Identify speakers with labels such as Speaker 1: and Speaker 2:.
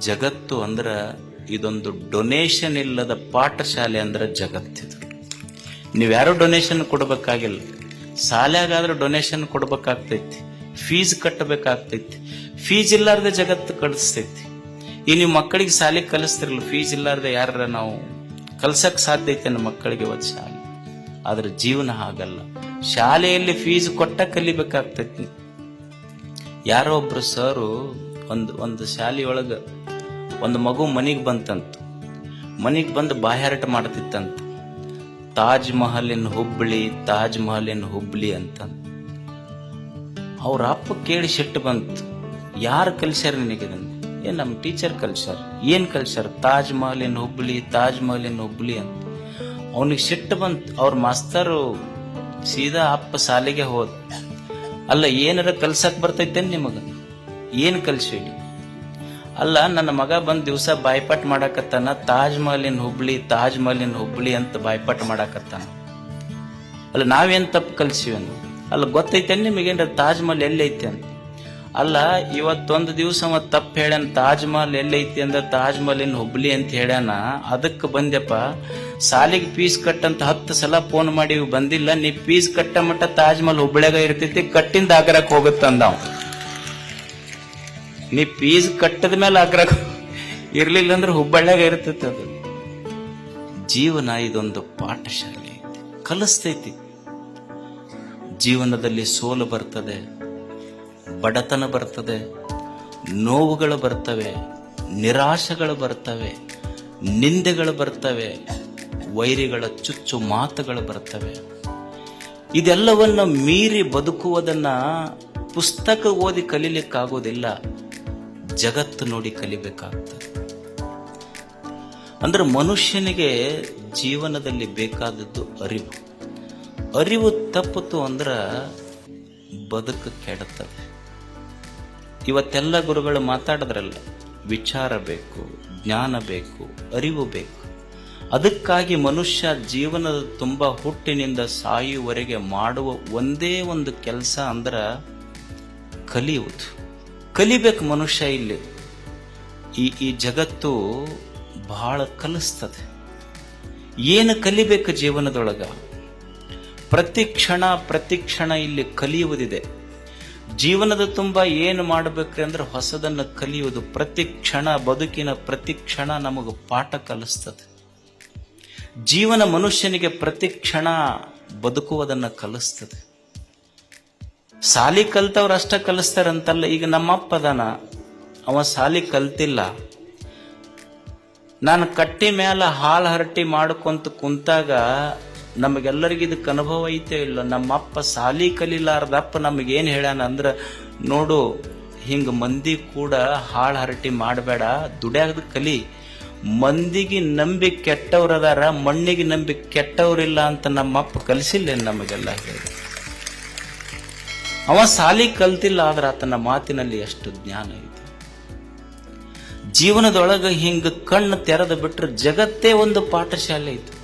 Speaker 1: ಜಗತ್ತು ಅಂದ್ರೆ ಇದೊಂದು ಡೊನೇಷನ್ ಇಲ್ಲದ ಪಾಠಶಾಲೆ ಅಂದ್ರೆ ಜಗತ್ತಿದು. ನೀವ್ಯಾರು ಡೊನೇಷನ್ ಕೊಡ್ಬೇಕಾಗಿಲ್ಲ. ಶಾಲ್ಯಾಗಾದ್ರೆ ಡೊನೇಷನ್ ಕೊಡ್ಬೇಕಾಗ್ತೈತಿ, ಫೀಸ್ ಕಟ್ಟಬೇಕಾಗ್ತೈತಿ. ಫೀಸ್ ಇಲ್ಲಾರ್ದೆ ಜಗತ್ತು ಕಲಿಸ್ತೈತಿ. ಈ ನೀವು ಮಕ್ಕಳಿಗೆ ಶಾಲೆ ಕಲಿಸ್ತಿರಲ್ಲ, ಫೀಸ್ ಇಲ್ಲಾರ್ದೆ ಯಾರ ನಾವು ಕಲ್ಸಕ್ ಸಾಧ್ಯ ಐತೆ ನಮ್ಮ ಮಕ್ಕಳಿಗೆ ಒಂದು ಶಾಲೆ. ಆದ್ರೆ ಜೀವನ ಹಾಗಲ್ಲ. ಶಾಲೆಯಲ್ಲಿ ಫೀಸ್ ಕೊಟ್ಟ ಕಲಿಬೇಕಾಗ್ತೈತಿ. ಯಾರೋ ಒಬ್ರು ಸರು ಒಂದು ಶಾಲೆಯೊಳಗ ಒಂದು ಮಗು ಮನಿಗೆ ಬಂತಂತ. ಮನಿಗೆ ಬಂದು ಬಾಯಾಟ ಮಾಡ್ತಿತ್ತಂತ. ತಾಜ್ ಮಹಲಿನ ಹುಬ್ಳಿ, ತಾಜ್ ಮಹಲಿನ ಹುಬ್ಳಿ ಅಂತ. ಅವ್ರ ಅಪ್ಪ ಕೇಳಿ ಸಿಟ್ಟು ಬಂತು. ಯಾರು ಕಲ್ಸ್ಯಾರ ನಿನಗೆ? ನಮ್ಮ ಟೀಚರ್ ಕಲ್ಸ್ಯಾರ. ಏನ್ ಕಲ್ಸ್ಯಾರ? ತಾಜ್ ಮಹಲಿನ ಹುಬ್ಳಿ, ತಾಜ್ ಮಹಲಿನ ಹುಬ್ಳಿ ಅಂತ. ಅವನಿಗೆ ಸಿಟ್ಟು ಬಂತು. ಅವ್ರ ಮಾಸ್ತರು ಸೀದಾ ಅಪ್ಪ ಶಾಲೆಗೆ ಹೋದ. ಅಲ್ಲ, ಏನಾರ ಕಲ್ಸಕ್ ಬರ್ತೈತೇನ್ ನಿಮಗ? ಏನ್ ಕಲ್ಸೇಳಿ? ಅಲ್ಲ, ನನ್ನ ಮಗ ಬಂದ್ ದಿವಸ ಬಾಯ್ಪಾಟ್ ಮಾಡಾಕತ್ತಾನ, ತಾಜ್ ಮಹಲಿನ ಹುಬ್ಳಿ, ತಾಜ್ ಮಹಲಿನ ಹುಬ್ಳಿ ಅಂತ ಬಾಯ್ಪಾಟ್ ಮಾಡಾಕತ್ತಾನ. ಅಲ್ಲ, ನಾವೇನ್ ತಪ್ಪು ಕಲ್ಸಿವೇನು? ಅಲ್ಲ, ಗೊತ್ತೈತೇನ್ ನಿಮಗೇನ್ರ ತಾಜ್ ಮಹಲ್ ಎಲ್ಲಿ ಐತಿ ಅಂತ? ಅಲ್ಲ, ಇವತ್ತೊಂದು ದಿವಸ ಅವ ತಪ್ಪು ಹೇಳ್ಯಾನ. ತಾಜ್ ಮಹಲ್ ಎಲ್ಲೈತಿ ಅಂದ್ರ ತಾಜ್ ಮಹಲಿನ ಹುಬ್ಳಿ ಅಂತ ಹೇಳ್ಯಾನ. ಅದಕ್ಕೆ ಬಂದ್ಯಪ್ಪ, ಸಾಲಿಗೆ ಫೀಸ್ ಕಟ್ಟಂತ 10 ಸಲ ಫೋನ್ ಮಾಡಿ ಬಂದಿಲ್ಲ. ನೀ ಫೀಸ್ ಕಟ್ಟ ಮಟ್ಟ ತಾಜ್ ಮಹಲ್ ಹುಬ್ಳ್ಯಾಗ ಇರ್ತೈತಿ, ಕಟ್ಟಿಂದ ಆಗ್ರಾಕ್ ಹೋಗುತ್ತಂದಾವ್. ನೀ ಫೀಸ್ ಕಟ್ಟದ ಮೇಲೆ ಆಗ್ರಾಕ್ ಇರ್ಲಿಲ್ಲ ಅಂದ್ರೆ ಹುಬ್ಬಳ್ಳ್ಯಾಗ ಇರ್ತೈತಿ. ಅದು ಜೀವನ ಇದೊಂದು ಪಾಠಶಾಲೆ, ಕಲಿಸ್ತೈತಿ. ಜೀವನದಲ್ಲಿ ಸೋಲು ಬರ್ತದೆ, ಬಡತನ ಬರ್ತದೆ, ನೋವುಗಳು ಬರ್ತವೆ, ನಿರಾಶೆಗಳು ಬರ್ತವೆ, ನಿಂದೆಗಳು ಬರ್ತವೆ, ವೈರಿಗಳ ಚುಚ್ಚು ಮಾತುಗಳು ಬರ್ತವೆ. ಇದೆಲ್ಲವನ್ನ ಮೀರಿ ಬದುಕುವುದನ್ನ ಪುಸ್ತಕ ಓದಿ ಕಲೀಲಿಕ್ಕಾಗೋದಿಲ್ಲ, ಜಗತ್ತು ನೋಡಿ ಕಲಿಬೇಕಾಗ್ತದೆ. ಅಂದ್ರೆ ಮನುಷ್ಯನಿಗೆ ಜೀವನದಲ್ಲಿ ಬೇಕಾದದ್ದು ಅರಿವು. ಅರಿವು ತಪ್ಪಿತು ಅಂದ್ರೆ ಬದುಕು ಕೆಡುತ್ತದೆ. ಇವತ್ತೆಲ್ಲ ಗುರುಗಳು ಮಾತಾಡಿದ್ರಲ್ಲ, ವಿಚಾರ ಬೇಕು, ಜ್ಞಾನ ಬೇಕು, ಅರಿವು ಬೇಕು. ಅದಕ್ಕಾಗಿ ಮನುಷ್ಯ ಜೀವನದ ತುಂಬ ಹುಟ್ಟಿನಿಂದ ಸಾಯುವವರೆಗೆ ಮಾಡುವ ಒಂದೇ ಒಂದು ಕೆಲಸ ಅಂದ್ರ ಕಲಿಯುವುದು. ಕಲಿಬೇಕು ಮನುಷ್ಯ. ಇಲ್ಲಿ ಈ ಜಗತ್ತು ಬಹಳ ಕಲಿಸ್ತದೆ. ಏನು ಕಲಿಬೇಕು ಜೀವನದೊಳಗ? ಪ್ರತಿ ಕ್ಷಣ ಇಲ್ಲಿ ಕಲಿಯುವುದಿದೆ. ಜೀವನದ ತುಂಬ ಏನು ಮಾಡಬೇಕ್ರಿ ಅಂದ್ರೆ ಹೊಸದನ್ನು ಕಲಿಯುವುದು. ಪ್ರತಿ ಕ್ಷಣ, ಬದುಕಿನ ಪ್ರತಿ ಕ್ಷಣ ನಮಗೆ ಪಾಠ ಕಲಿಸ್ತದೆ. ಜೀವನ ಮನುಷ್ಯನಿಗೆ ಪ್ರತಿ ಕ್ಷಣ ಬದುಕುವುದನ್ನು ಕಲಿಸ್ತದೆ. ಸಾಲಿ ಕಲ್ತವ್ರು ಅಷ್ಟ ಕಲಿಸ್ತಾರಂತಲ್ಲ. ಈಗ ನಮ್ಮಪ್ಪ ಅದಾನ, ಅವ ಸಾಲಿ ಕಲ್ತಿಲ್ಲ. ನಾನು ಕಟ್ಟಿ ಮೇಲೆ ಹಾಲು ಹರಟಿ ಮಾಡ್ಕೊಂತ ಕುಂತಾಗ ನಮಗೆಲ್ಲರಿಗೂ ಇದಕ್ಕೆ ಅನುಭವ ಐತೆ ಇಲ್ಲ. ನಮ್ಮಪ್ಪ ಸಾಲಿ ಕಲಿಲಾರ್ದಪ್ಪ ನಮಗೇನು ಹೇಳ್ಯಾನ ಅಂದ್ರೆ, ನೋಡು, ಹಿಂಗ ಮಂದಿ ಕೂಡ ಹಾಳು ಹರಟಿ ಮಾಡಬೇಡ, ದುಡ್ಯಾಗದ ಕಲಿ. ಮಂದಿಗೆ ನಂಬಿ ಕೆಟ್ಟವ್ರದಾರ, ಮಣ್ಣಿಗೆ ನಂಬಿ ಕೆಟ್ಟವ್ರಿಲ್ಲ ಅಂತ ನಮ್ಮಪ್ಪ ಕಲಿಸಿಲ್ಲ ನಮಗೆಲ್ಲ ಹೇಳಿ. ಅವ ಸಾಲಿ ಕಲ್ತಿಲ್ಲ, ಆದ್ರೆ ಆತನ ಮಾತಿನಲ್ಲಿ ಎಷ್ಟು ಜ್ಞಾನ ಐತಿ. ಜೀವನದೊಳಗೆ ಹಿಂಗ ಕಣ್ಣು ತೆರೆದು ಬಿಟ್ರೆ ಜಗತ್ತೇ ಒಂದು ಪಾಠಶಾಲೆ ಐತಿ.